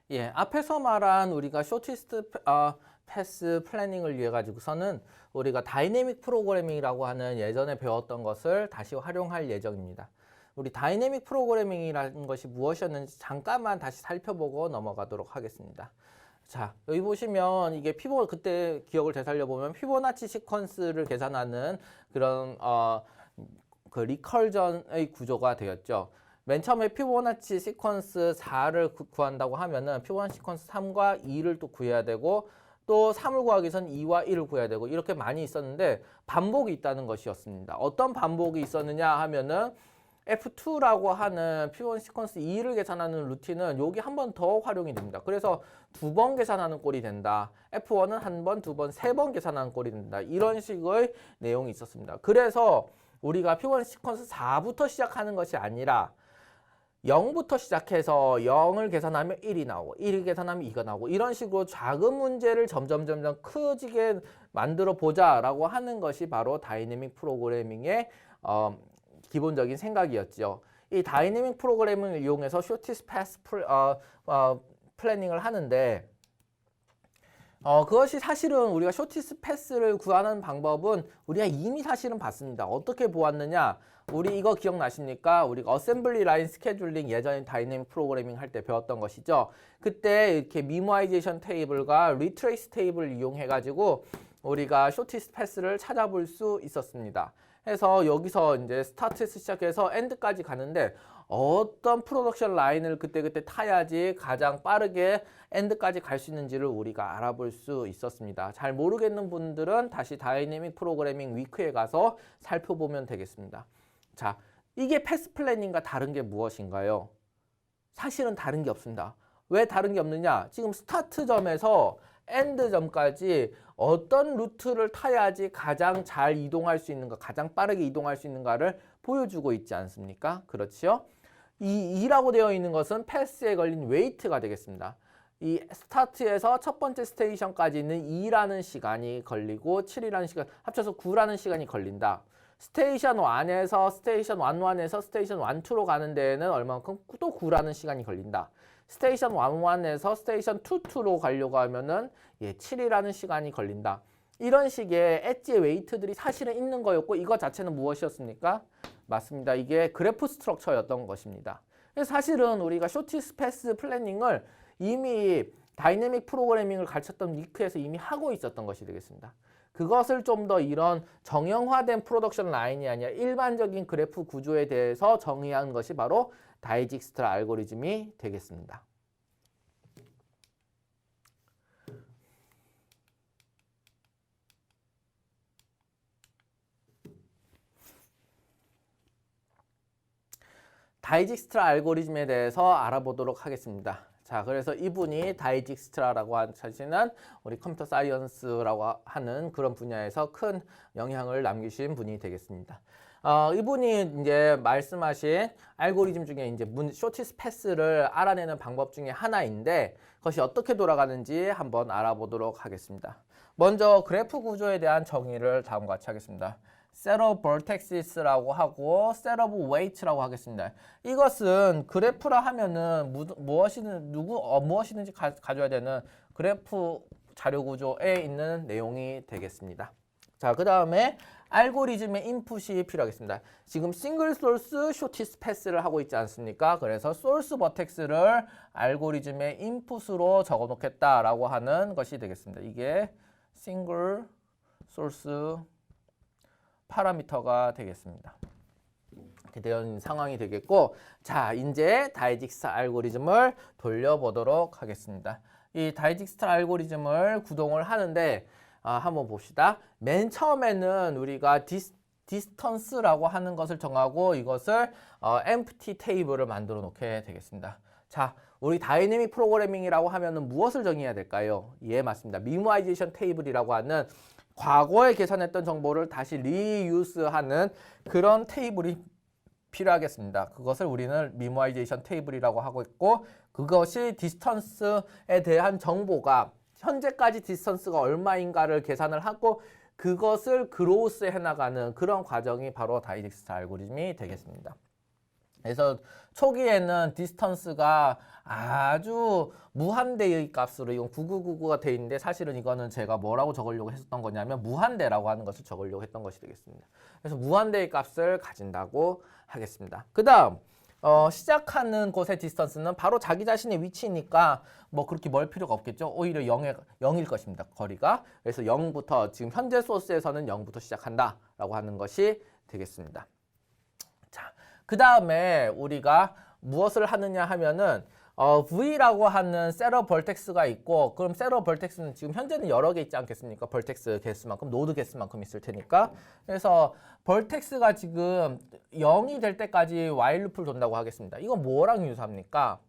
예, 앞에서 말한 우리가 쇼티스트 패스 플래닝을 위해 가지고서는 우리가 다이내믹 프로그래밍이라고 하는 예전에 배웠던 것을 다시 활용할 예정입니다. 우리 다이내믹 프로그래밍이라는 것이 무엇이었는지 잠깐만 다시 살펴보고 넘어가도록 하겠습니다. 자, 여기 보시면 이게 그때 기억을 되살려 보면 피보나치 시퀀스를 계산하는 그런 그 리컬전의 구조가 되었죠. 맨 처음에 피보나치 시퀀스 4를 구한다고 하면은 피보나치 시퀀스 3과 2를 또 구해야 되고 또 3을 구하기 위해서는 2와 1을 구해야 되고 이렇게 많이 있었는데 반복이 있다는 것이었습니다. 어떤 반복이 있었느냐 하면은 F2라고 하는 피보나치 시퀀스 2를 계산하는 루틴은 여기 한 번 더 활용이 됩니다. 그래서 2번 계산하는 꼴이 된다. F1은 한 번, 두 번, 세 번 계산하는 꼴이 된다. 이런 식의 내용이 있었습니다. 그래서 우리가 피보나치 시퀀스 4부터 시작하는 것이 아니라 0부터 시작해서 0을 계산하면 1이 나오고 1을 계산하면 2가 나오고 이런 식으로 작은 문제를 점점 커지게 만들어 보자라고 하는 것이 바로 다이내믹 프로그래밍의 기본적인 생각이었죠. 이 다이내믹 프로그래밍을 이용해서 쇼티스 패스 플래닝을 하는데 그것이 사실은 우리가 쇼티스 패스를 구하는 방법은 우리가 이미 사실은 봤습니다. 어떻게 보았느냐? 우리 이거 기억나십니까? 우리가 어셈블리 라인 스케줄링 예전에 다이내믹 프로그래밍 할 때 배웠던 것이죠. 그때 이렇게 미모아이제이션 테이블과 리트레이스 테이블을 이용해 가지고 우리가 쇼티스 패스를 찾아볼 수 있었습니다. 해서 여기서 이제 스타트에서 시작해서 엔드까지 가는데 어떤 프로덕션 라인을 그때그때 타야지 가장 빠르게 엔드까지 갈 수 있는지를 우리가 알아볼 수 있었습니다. 잘 모르겠는 분들은 다시 다이내믹 프로그래밍 위크에 가서 살펴보면 되겠습니다. 자, 이게 패스 플래닝과 다른 게 무엇인가요? 사실은 다른 게 없습니다. 왜 다른 게 없느냐? 지금 스타트점에서 엔드점까지 어떤 루트를 타야지 가장 잘 이동할 수 있는가, 가장 빠르게 이동할 수 있는가를 보여주고 있지 않습니까? 그렇지요? 이 2라고 되어 있는 것은 패스에 걸린 웨이트가 되겠습니다. 이 스타트에서 첫 번째 스테이션까지는 2라는 시간이 걸리고 7이라는 시간, 합쳐서 9라는 시간이 걸린다. 스테이션 1에서 스테이션 1에서 스테이션 1, 2로 가는 데에는 얼마만큼 또 9라는 시간이 걸린다. 스테이션 1, 1에서 스테이션 2, 2로 가려고 하면은 7이라는 시간이 걸린다. 이런 식의 엣지의 웨이트들이 사실은 있는 거였고 이거 자체는 무엇이었습니까? 맞습니다. 이게 그래프 스트럭처였던 것입니다. 사실은 우리가 쇼티스 패스 플래닝을 이미 다이내믹 프로그래밍을 가르쳤던 위크에서 이미 하고 있었던 것이 되겠습니다. 그것을 좀 더 이런 정형화된 프로덕션 라인이 아니라 일반적인 그래프 구조에 대해서 정의한 것이 바로 다이직스트라 알고리즘이 되겠습니다. 다이직스트라 알고리즘에 대해서 알아보도록 하겠습니다. 자, 그래서 이분이 다이직스트라라고 하시는 우리 컴퓨터 사이언스라고 하는 그런 분야에서 큰 영향을 남기신 분이 되겠습니다. 이분이 이제 말씀하신 알고리즘 중에 이제 쇼티스 패스를 알아내는 방법 중에 하나인데 그것이 어떻게 돌아가는지 한번 알아보도록 하겠습니다. 먼저 그래프 구조에 대한 정의를 다음과 같이 하겠습니다. set of vertexes라고 하고 set of weight라고 하겠습니다. 이것은 그래프라 하면은 무엇이든지 가져야 되는 그래프 자료 구조에 있는 내용이 되겠습니다. 자, 그 다음에 알고리즘의 인풋이 필요하겠습니다. 지금 싱글 소스 쇼티스 패스를 하고 있지 않습니까? 그래서 소스 버텍스를 알고리즘의 인풋으로 적어 놓겠다라고 하는 것이 되겠습니다. 이게 싱글 소스 파라미터가 되겠습니다. 이렇게 되는 상황이 되겠고, 자, 이제 다이직스트 알고리즘을 돌려보도록 하겠습니다. 이 다이직스트 알고리즘을 구동을 하는데 한번 봅시다. 맨 처음에는 우리가 디스턴스라고 하는 것을 정하고 이것을 empty 테이블을 만들어 놓게 되겠습니다. 자, 우리 다이내믹 프로그래밍이라고 하면은 무엇을 정의해야 될까요? 예, 맞습니다. 미모아이제이션 테이블이라고 하는 과거에 계산했던 정보를 다시 리유스하는 그런 테이블이 필요하겠습니다. 그것을 우리는 미모아이제이션 테이블이라고 하고 있고 그것이 디스턴스에 대한 정보가 현재까지 디스턴스가 얼마인가를 계산을 하고 그것을 그로스 해나가는 그런 과정이 바로 다이직스트 알고리즘이 되겠습니다. 그래서 초기에는 디스턴스가 아주 무한대의 값으로 이건 9999가 돼 있는데 사실은 이거는 제가 뭐라고 적으려고 했었던 거냐면 무한대라고 하는 것을 적으려고 했던 것이 되겠습니다. 그래서 무한대의 값을 가진다고 하겠습니다. 그 다음 시작하는 곳의 디스턴스는 바로 자기 자신의 위치니까 뭐 그렇게 멀 필요가 없겠죠. 오히려 0일 것입니다. 거리가. 그래서 0부터 지금 현재 소스에서는 0부터 시작한다라고 하는 것이 되겠습니다. 자, 그 다음에 우리가 무엇을 하느냐 하면은 V라고 하는 셋업 벌텍스가 있고 그럼 셋업 벌텍스는 지금 현재는 여러 개 있지 않겠습니까? 벌텍스 개수만큼, 노드 개수만큼 있을 테니까 그래서 벌텍스가 지금 0이 될 때까지 while loop를 돈다고 하겠습니다. 이건 뭐랑 유사합니까?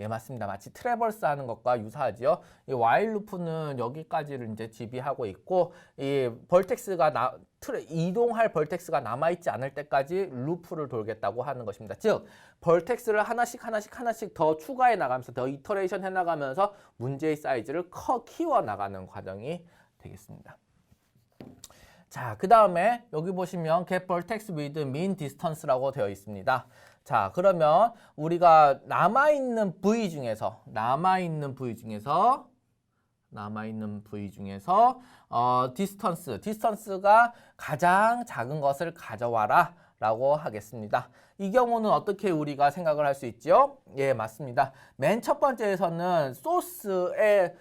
예, 맞습니다. 마치 트래버스 하는 것과 유사하지요. 이 while loop는 여기까지를 이제 지비하고 있고 이 벌텍스가 이동할 벌텍스가 남아있지 않을 때까지 루프를 돌겠다고 하는 것입니다. 즉, 벌텍스를 하나씩 더 추가해 나가면서 더 이터레이션 해 나가면서 문제의 사이즈를 키워 나가는 과정이 되겠습니다. 자, 그 다음에 여기 보시면 get vertex with mean distance라고 되어 있습니다. 자, 그러면 우리가 남아있는 V 중에서 디스턴스가 가장 작은 것을 가져와라 라고 하겠습니다. 이 경우는 어떻게 우리가 생각을 할 수 있죠? 예, 맞습니다. 맨 첫 번째에서는 소스에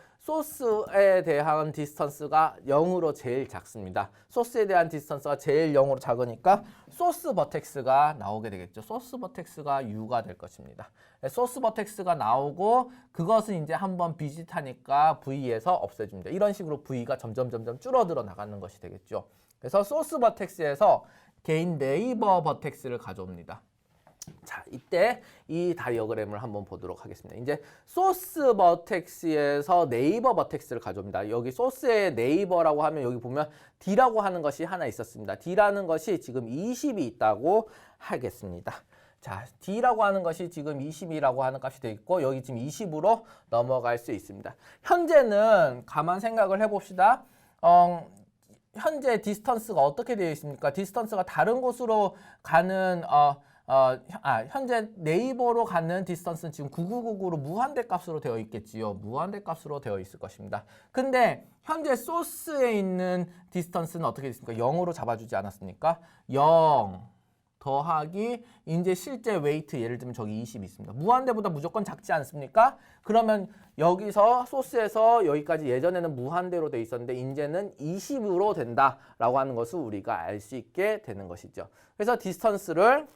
대한 디스턴스가 0으로 제일 작습니다. 소스에 대한 디스턴스가 제일 0으로 작으니까 소스 버텍스가 나오게 되겠죠. 소스 버텍스가 U가 될 것입니다. 소스 버텍스가 나오고 그것은 이제 한번 비짓하니까 V에서 없애줍니다. 이런 식으로 V가 점점 줄어들어 나가는 것이 되겠죠. 그래서 소스 버텍스에서 개인 네이버 버텍스를 가져옵니다. 자, 이때 이 다이어그램을 한번 보도록 하겠습니다. 이제 소스 버텍스에서 네이버 버텍스를 가져옵니다. 여기 소스의 네이버라고 하면 여기 보면 D라고 하는 것이 하나 있었습니다. D라는 것이 지금 20이 있다고 하겠습니다. 자, D라고 하는 것이 지금 20이라고 하는 값이 되어 있고 여기 지금 20으로 넘어갈 수 있습니다. 현재는 가만 생각을 해봅시다. 현재 디스턴스가 어떻게 되어 있습니까? 디스턴스가 다른 곳으로 가는 현재 네이버로 가는 디스턴스는 지금 9999로 무한대 값으로 되어 있겠지요. 무한대 값으로 되어 있을 것입니다. 근데 현재 소스에 있는 디스턴스는 어떻게 됐습니까? 0으로 잡아주지 않았습니까? 0 더하기 이제 실제 웨이트 예를 들면 저기 20이 있습니다. 무한대보다 무조건 작지 않습니까? 그러면 여기서 소스에서 여기까지 예전에는 무한대로 돼 있었는데 이제는 20으로 된다라고 하는 것을 우리가 알 수 있게 되는 것이죠. 그래서 디스턴스를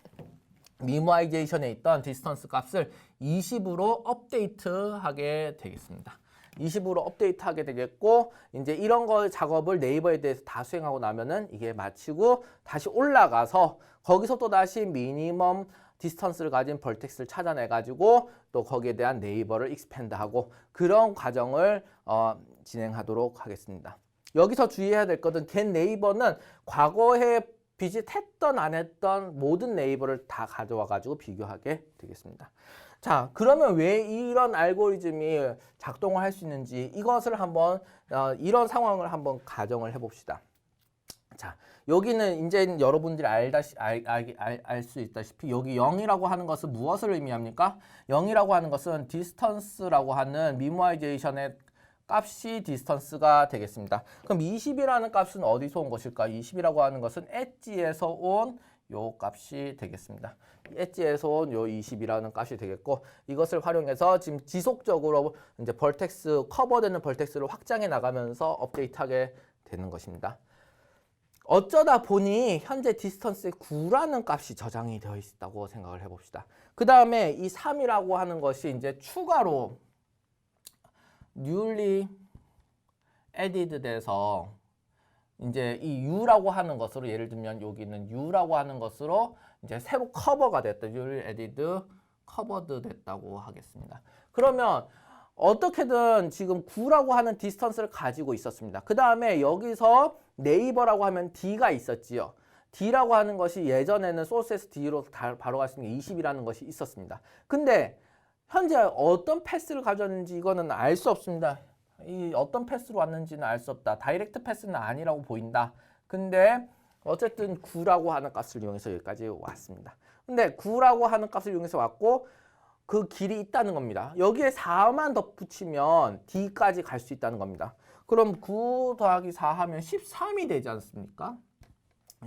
미니마이제이션에 있던 디스턴스 값을 20으로 업데이트하게 되겠습니다. 20으로 업데이트하게 되겠고 이제 이런 거 작업을 네이버에 대해서 다 수행하고 나면은 이게 마치고 다시 올라가서 거기서 또 다시 미니멈 디스턴스를 가진 벌텍스를 찾아내 가지고 또 거기에 대한 네이버를 익스펜드하고 그런 과정을 진행하도록 하겠습니다. 여기서 주의해야 될 것은 get 네이버는 과거에 비짓했던 안 했던 모든 네이버를 다 가져와 가지고 비교하게 되겠습니다. 자, 그러면 왜 이런 알고리즘이 작동을 할 수 있는지 이것을 한번 이런 상황을 한번 가정을 해봅시다. 자, 여기는 이제 여러분들이 알 수 있다시피 여기 0이라고 하는 것은 무엇을 의미합니까? 0이라고 하는 것은 디스턴스라고 하는 미니마이제이션의 값이 디스턴스가 되겠습니다. 그럼 20이라는 값은 어디서 온 것일까? 20이라고 하는 것은 엣지에서 온 요 값이 되겠습니다. 엣지에서 온 요 20이라는 값이 되겠고 이것을 활용해서 지금 지속적으로 이제 벌텍스 커버되는 벌텍스를 확장해 나가면서 업데이트하게 되는 것입니다. 어쩌다 보니 현재 디스턴스에 9라는 값이 저장이 되어 있다고 생각을 해봅시다. 그 다음에 이 3이라고 하는 것이 이제 추가로 newly added 돼서 이제 이 U라고 하는 것으로 예를 들면 여기는 U라고 하는 것으로 이제 새로 커버가 됐다. newly added, covered 됐다고 하겠습니다. 그러면 어떻게든 지금 9라고 하는 디스턴스를 가지고 있었습니다. 그 다음에 여기서 네이버라고 하면 D가 있었지요. D라고 하는 것이 예전에는 소스에서 D로 바로 갈 수 있는 20이라는 것이 있었습니다. 근데 현재 어떤 패스를 가졌는지 이거는 알 수 없습니다. 이 어떤 패스로 왔는지는 알 수 없다. 다이렉트 패스는 아니라고 보인다. 근데 어쨌든 9라고 하는 값을 이용해서 여기까지 왔습니다. 근데 9라고 하는 값을 이용해서 왔고 그 길이 있다는 겁니다. 여기에 4만 덧붙이면 D까지 갈 수 있다는 겁니다. 그럼 9 더하기 4 하면 13이 되지 않습니까?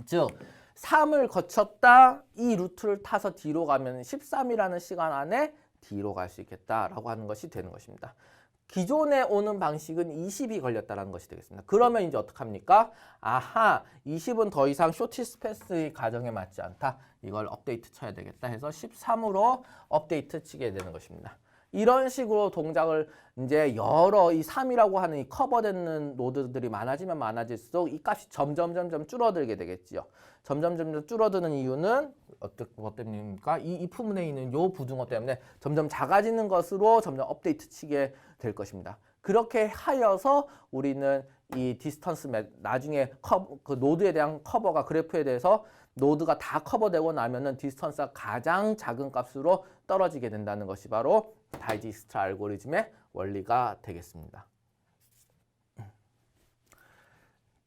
즉 3을 거쳤다 이 루트를 타서 D로 가면 13이라는 시간 안에 D로 갈 수 있겠다라고 하는 것이 되는 것입니다. 기존에 오는 방식은 20이 걸렸다는 것이 되겠습니다. 그러면 이제 어떡합니까? 아하, 20은 더 이상 쇼티스트 패스의 가정에 맞지 않다. 이걸 업데이트 쳐야 되겠다 해서 13으로 업데이트 치게 되는 것입니다. 이런 식으로 동작을 이제 여러 이 3이라고 하는 이 커버되는 노드들이 많아지면 많아질수록 이 값이 점점 줄어들게 되겠지요. 점점 줄어드는 이유는 뭐 때문입니까? 이 if문에 있는 요 부등호 때문에 점점 작아지는 것으로 점점 업데이트 치게 될 것입니다. 그렇게 하여서 우리는 이 디스턴스 나중에 그 노드에 대한 커버가 그래프에 대해서 노드가 다 커버되고 나면은 디스턴스가 가장 작은 값으로 떨어지게 된다는 것이 바로 다이지스트 알고리즘의 원리가 되겠습니다.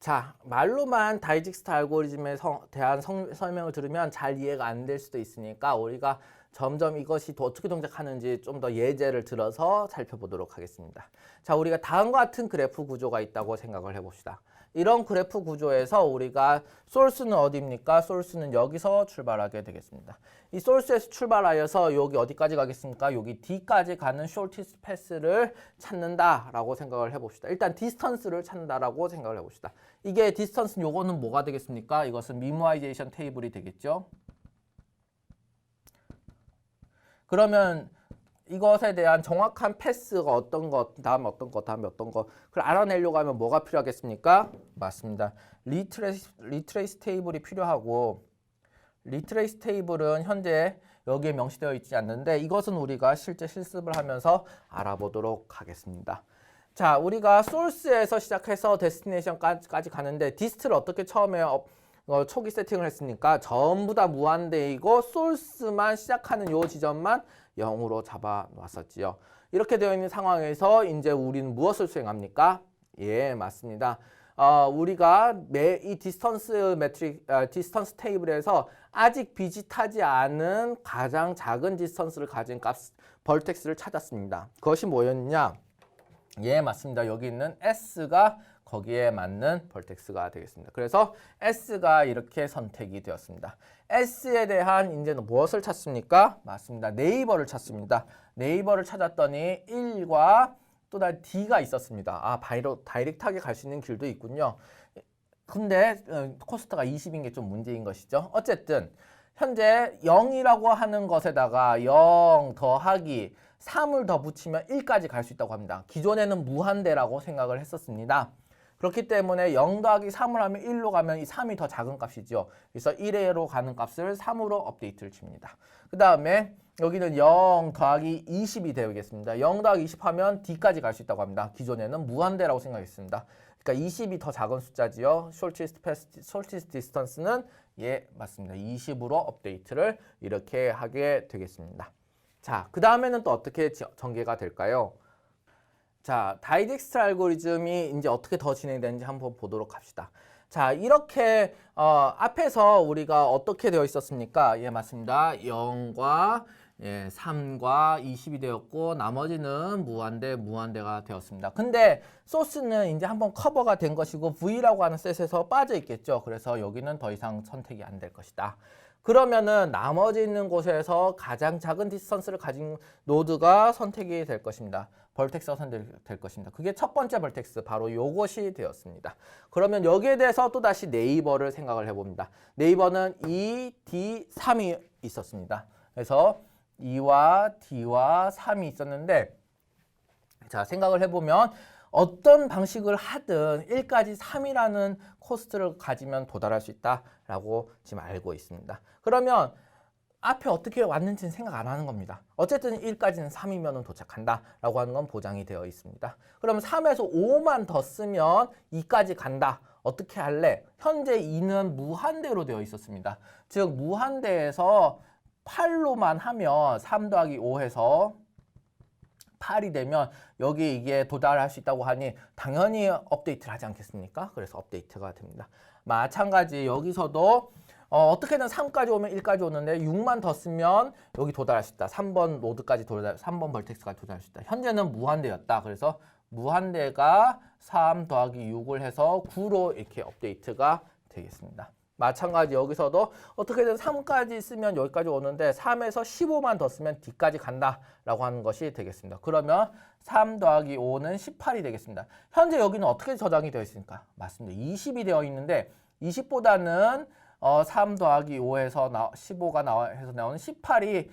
자, 말로만 다이지스트 알고리즘에 대한 설명을 들으면 잘 이해가 안 될 수도 있으니까 우리가 점점 이것이 어떻게 동작하는지 좀 더 예제를 들어서 살펴보도록 하겠습니다. 자, 우리가 다음과 같은 그래프 구조가 있다고 생각을 해봅시다. 이런 그래프 구조에서 우리가 소스는 어디입니까? 소스는 여기서 출발하게 되겠습니다. 이 소스에서 출발하여서 여기 어디까지 가겠습니까? 여기 D까지 가는 shortest path를 찾는다라고 생각을 해봅시다. 일단 디스턴스를 찾는다라고 생각을 해봅시다. 이게 디스턴스 요거는 뭐가 되겠습니까? 이것은 미니마이제이션 테이블이 되겠죠. 그러면 이것에 대한 정확한 패스가 어떤 것, 다음에 어떤 것, 다음에 어떤 것 그걸 알아내려고 하면 뭐가 필요하겠습니까? 맞습니다. 리트레이스 테이블이 필요하고 리트레이스 테이블은 현재 여기에 명시되어 있지 않는데 이것은 우리가 실제 실습을 하면서 알아보도록 하겠습니다. 자, 우리가 소스에서 시작해서 데스티네이션까지 가는데 디스트를 어떻게 처음에 초기 세팅을 했으니까 전부 다 무한대이고 소스만 시작하는 요 지점만 0으로 잡아 놨었지요. 이렇게 되어 있는 상황에서 이제 우리는 무엇을 수행합니까? 예, 맞습니다. 우리가 이 디스턴스 디스턴스 테이블에서 아직 비짓하지 않은 가장 작은 디스턴스를 가진 값 벌텍스를 찾았습니다. 그것이 뭐였냐? 예, 맞습니다. 여기 있는 S가 거기에 맞는 벌텍스가 되겠습니다. 그래서 S가 이렇게 선택이 되었습니다. S에 대한 이제는 무엇을 찾습니까? 맞습니다. 네이버를 찾습니다. 네이버를 찾았더니 1과 또 다른 D가 있었습니다. 아, 다이렉트하게 갈 수 있는 길도 있군요. 근데 코스트가 20인 게 좀 문제인 것이죠. 어쨌든 현재 0이라고 하는 것에다가 0 더하기 3을 더 붙이면 1까지 갈 수 있다고 합니다. 기존에는 무한대라고 생각을 했었습니다. 그렇기 때문에 0 더하기 3을 하면 1로 가면 이 3이 더 작은 값이죠. 그래서 1회로 가는 값을 3으로 업데이트를 칩니다. 그 다음에 여기는 0 더하기 20이 되겠습니다. 0 더하기 20 하면 D까지 갈 수 있다고 합니다. 기존에는 무한대라고 생각했습니다. 그러니까 20이 더 작은 숫자지요. shortest distance는 예, 맞습니다. 20으로 업데이트를 이렇게 하게 되겠습니다. 자, 그 다음에는 또 어떻게 전개가 될까요? 자, 다이젝스트 알고리즘이 이제 어떻게 더 진행되는지 한번 보도록 합시다. 자, 이렇게 앞에서 우리가 어떻게 되어 있었습니까? 예, 맞습니다. 0과 3과 20이 되었고 나머지는 무한대가 되었습니다. 근데 소스는 이제 한번 커버가 된 것이고 V라고 하는 셋에서 빠져 있겠죠. 그래서 여기는 더 이상 선택이 안 될 것이다. 그러면은 나머지 있는 곳에서 가장 작은 디스턴스를 가진 노드가 선택이 될 것입니다. 벌텍스가 선택될 것입니다. 그게 첫 번째 벌텍스, 바로 요것이 되었습니다. 그러면 여기에 대해서 또다시 네이버를 생각을 해봅니다. 네이버는 2, D, 3이 있었습니다. 그래서 2와 D와 3이 있었는데 자, 생각을 해보면 어떤 방식을 하든 1까지 3이라는 코스트를 가지면 도달할 수 있다라고 지금 알고 있습니다. 그러면 앞에 어떻게 왔는지는 생각 안 하는 겁니다. 어쨌든 1까지는 3이면 도착한다라고 하는 건 보장이 되어 있습니다. 그러면 3에서 5만 더 쓰면 2까지 간다. 어떻게 할래? 현재 2는 무한대로 되어 있었습니다. 즉 무한대에서 8로만 하면 3 더하기 5해서 8이 되면 여기 이게 도달할 수 있다고 하니 당연히 업데이트를 하지 않겠습니까? 그래서 업데이트가 됩니다. 마찬가지 여기서도 어떻게든 3까지 오면 1까지 오는데 6만 더 쓰면 여기 도달할 수 있다. 3번 노드까지 3번 벌텍스까지 도달할 수 있다. 현재는 무한대였다. 그래서 무한대가 3 더하기 6을 해서 9로 이렇게 업데이트가 되겠습니다. 마찬가지 여기서도 어떻게든 3까지 쓰면 여기까지 오는데 3에서 15만 더 쓰면 D까지 간다라고 하는 것이 되겠습니다. 그러면 3 더하기 5는 18이 되겠습니다. 현재 여기는 어떻게 저장이 되어 있습니까? 맞습니다. 20이 되어 있는데 20보다는 3 더하기 5에서 15가 해서 나오는 18이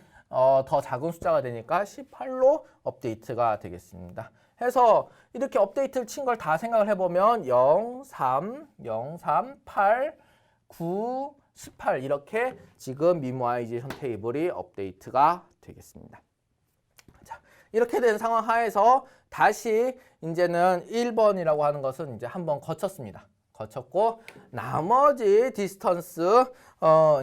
더 작은 숫자가 되니까 18로 업데이트가 되겠습니다. 해서 이렇게 업데이트를 친 걸 다 생각을 해보면 0, 3, 0, 3, 8, 9, 18 이렇게 지금 미모아이제이션 테이블이 업데이트가 되겠습니다. 자, 이렇게 된 상황 하에서 다시 이제는 1번이라고 하는 것은 이제 한번 거쳤습니다. 거쳤고 나머지 디스턴스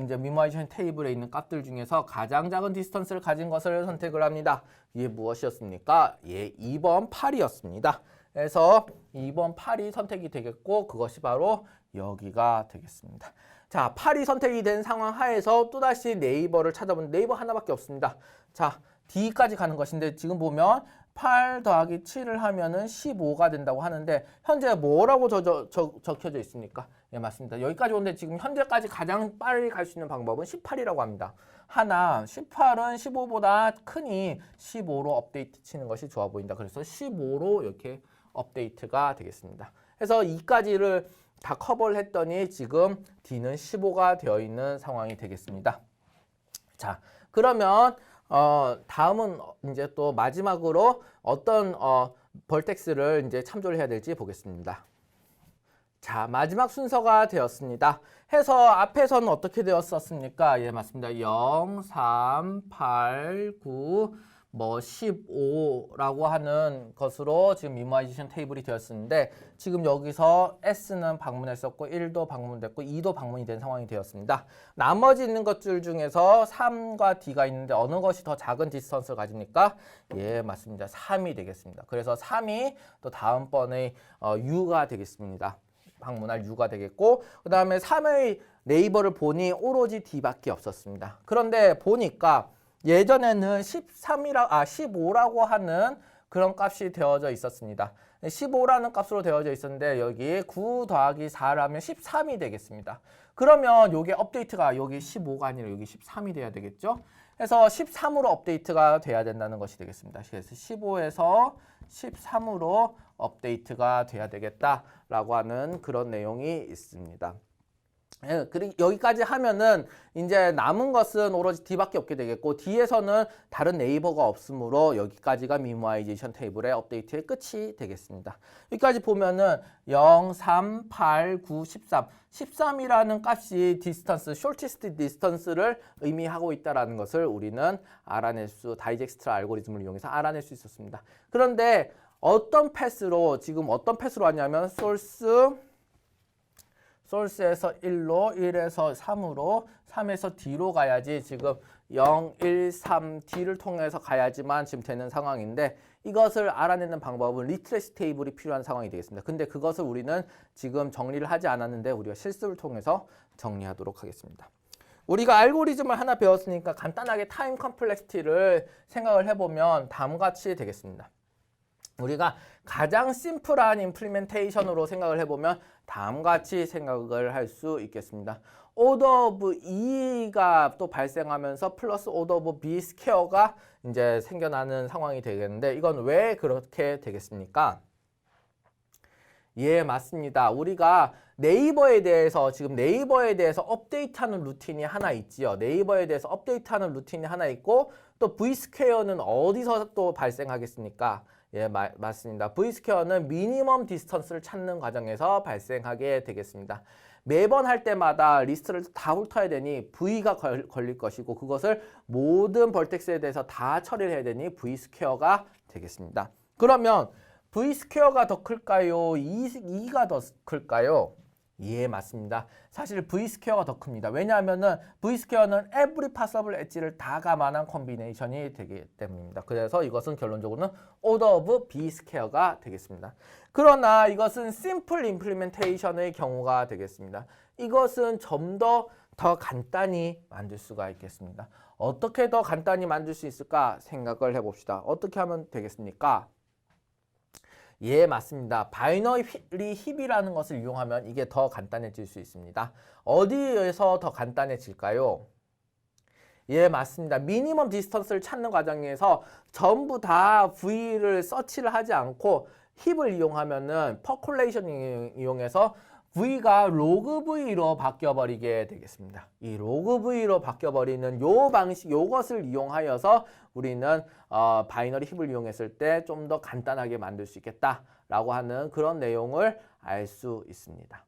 이제 미모아이제이션 테이블에 있는 값들 중에서 가장 작은 디스턴스를 가진 것을 선택을 합니다. 이게 무엇이었습니까? 예, 2번 8이었습니다. 그래서 2번 8이 선택이 되겠고 그것이 바로 여기가 되겠습니다. 자, 8이 선택이 된 상황 하에서 또다시 네이버를 찾아보는 네이버 하나밖에 없습니다. 자, D까지 가는 것인데 지금 보면 8 더하기 7을 하면은 15가 된다고 하는데 현재 뭐라고 적혀져 있습니까? 예, 맞습니다. 여기까지 오는데 지금 현재까지 가장 빨리 갈 수 있는 방법은 18이라고 합니다. 하나, 18은 15보다 크니 15로 업데이트 치는 것이 좋아 보인다. 그래서 15로 이렇게 업데이트가 되겠습니다. 그래서 2까지를 다 커버를 했더니 지금 D는 15가 되어 있는 상황이 되겠습니다. 자, 그러면 다음은 이제 또 마지막으로 어떤 벌텍스를 이제 참조를 해야 될지 보겠습니다. 자, 마지막 순서가 되었습니다. 해서 앞에서는 어떻게 되었었습니까? 예, 맞습니다. 0, 3, 8, 9, 15라고 하는 것으로 지금 미모아이제이션 테이블이 되었는데 지금 여기서 S는 방문했었고 1도 방문됐고 2도 방문이 된 상황이 되었습니다. 나머지 있는 것들 중에서 3과 D가 있는데 어느 것이 더 작은 디스턴스를 가집니까? 예, 맞습니다. 3이 되겠습니다. 그래서 3이 또 다음번에 U가 되겠습니다. 방문할 U가 되겠고 그 다음에 3의 네이버를 보니 오로지 D밖에 없었습니다. 그런데 보니까 예전에는 15라고 하는 그런 값이 되어져 있었습니다. 15라는 값으로 되어져 있었는데 여기 9 더하기 4를 하면 13이 되겠습니다. 그러면 이게 업데이트가 여기 15가 아니라 여기 13이 돼야 되겠죠? 그래서 13으로 업데이트가 돼야 된다는 것이 되겠습니다. 그래서 15에서 13으로 업데이트가 돼야 되겠다라고 하는 그런 내용이 있습니다. 예, 그리고 여기까지 하면은 이제 남은 것은 오로지 D밖에 없게 되겠고 D에서는 다른 네이버가 없으므로 여기까지가 미모아이제이션 테이블의 업데이트의 끝이 되겠습니다. 여기까지 보면은 0, 3, 8, 9, 13 13이라는 값이 디스턴스, shortest distance를 의미하고 있다는 것을 우리는 다이젝스트 알고리즘을 이용해서 알아낼 수 있었습니다. 그런데 어떤 패스로 하냐면 소스에서 1로 1에서 3으로 3에서 D로 가야지 지금 0, 1, 3, D를 통해서 가야지만 지금 되는 상황인데 이것을 알아내는 방법은 리트레시 테이블이 필요한 상황이 되겠습니다. 근데 그것을 우리는 지금 정리를 하지 않았는데 우리가 실습을 통해서 정리하도록 하겠습니다. 우리가 알고리즘을 하나 배웠으니까 간단하게 타임 컴플렉시티를 생각을 해보면 다음과 같이 되겠습니다. 우리가 가장 심플한 임플리멘테이션으로 생각을 해보면 다음과 같이 생각을 할 수 있겠습니다. order of E가 또 발생하면서 플러스 order of B 스퀘어가 이제 생겨나는 상황이 되겠는데 이건 왜 그렇게 되겠습니까? 예, 맞습니다. 우리가 네이버에 대해서 업데이트하는 루틴이 하나 있지요. 네이버에 대해서 업데이트하는 루틴이 하나 있고 또 V 스퀘어는 어디서 또 발생하겠습니까? 예, 맞습니다. V스퀘어는 미니멈 디스턴스를 찾는 과정에서 발생하게 되겠습니다. 매번 할 때마다 리스트를 다 훑어야 되니 V가 걸릴 것이고 그것을 모든 벌텍스에 대해서 다 처리를 해야 되니 V스퀘어가 되겠습니다. 그러면 V스퀘어가 더 클까요? 2가 더 클까요? 예, 맞습니다. 사실 V스퀘어가 더 큽니다. 왜냐하면은 V스퀘어는 every possible edge를 다 감안한 콤비네이션이 되기 때문입니다. 그래서 이것은 결론적으로는 order of B 스퀘어가 되겠습니다. 그러나 이것은 simple implementation의 경우가 되겠습니다. 이것은 좀 더 더 간단히 만들 수가 있겠습니다. 어떻게 더 간단히 만들 수 있을까 생각을 해봅시다. 어떻게 하면 되겠습니까? 예, 맞습니다. 바이너리 힙이라는 것을 이용하면 이게 더 간단해질 수 있습니다. 어디에서 더 간단해질까요? 예, 맞습니다. 미니멈 디스턴스를 찾는 과정에서 전부 다 V를 서치를 하지 않고 힙을 이용하면은 퍼콜레이션 이용해서 V가 로그 V로 바뀌어버리게 되겠습니다. 이 로그 V로 바뀌어버리는 요 방식, 요것을 이용하여서 우리는 바이너리 힙을 이용했을 때 좀 더 간단하게 만들 수 있겠다라고 하는 그런 내용을 알 수 있습니다.